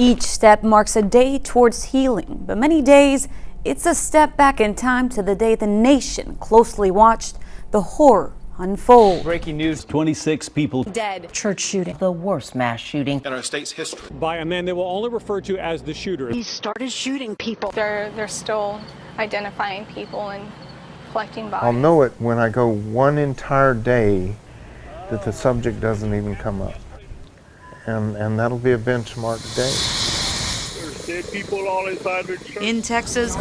Each step marks a day towards healing, but many days it's a step back in time to the day the nation closely watched the horror unfold. Breaking news, 26 people dead. Church shooting, the worst mass shooting in our state's history. By a man they will only refer to as the shooter. He started shooting people. They're still identifying people and collecting bodies. I'll know it when I go one entire day that the subject doesn't even come up. And that'll be a benchmark day. There's dead people all inside the church. In Texas,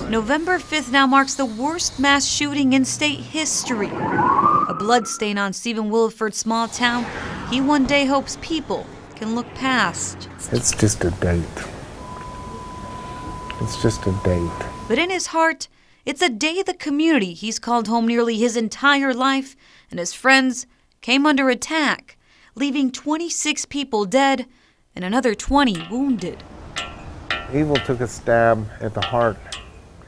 November 5th now marks the worst mass shooting in state history. A bloodstain on Stephen Williford's small town he one day hopes people can look past. It's just a date. It's just a date. But in his heart, it's a day the community he's called home nearly his entire life and his friends came under attack, leaving 26 people dead and another 20 wounded. Evil took a stab at the heart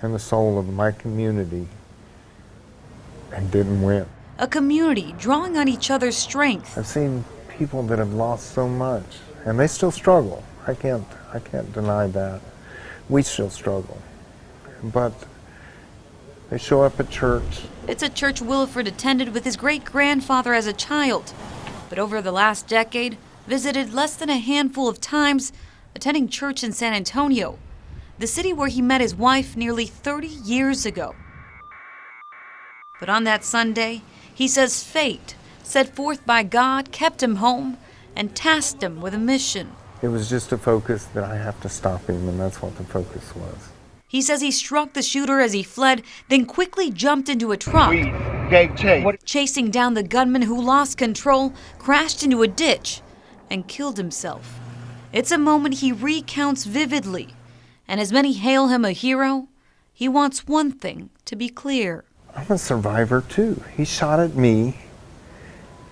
and the soul of my community and didn't win. A community drawing on each other's strength. I've seen people that have lost so much, and they still struggle. I can't deny that. We still struggle. But they show up at church. It's a church Williford attended with his great-grandfather as a child, but over the last decade, visited less than a handful of times, attending church in San Antonio, the city where he met his wife nearly 30 years ago. But on that Sunday, he says fate, set forth by God, kept him home and tasked him with a mission. It was just a focus that I have to stop him, and that's what the focus was. He says he struck the shooter as he fled, then quickly jumped into a truck. Chasing down the gunman who lost control, crashed into a ditch, and killed himself. It's a moment he recounts vividly, and as many hail him a hero, he wants one thing to be clear. I'm a survivor too. He shot at me,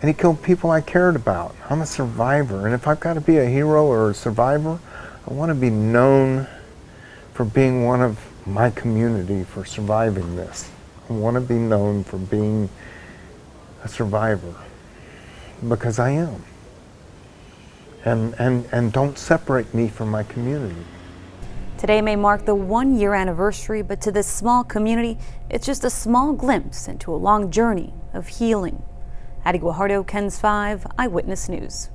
and he killed people I cared about. I'm a survivor, and if I've got to be a hero or a survivor, I want to be known for being one of my community for surviving this. I want to be known for being a survivor, because I am. And don't separate me from my community. Today may mark the one-year anniversary, but to this small community, it's just a small glimpse into a long journey of healing. Addie Guajardo, KENS 5 Eyewitness News.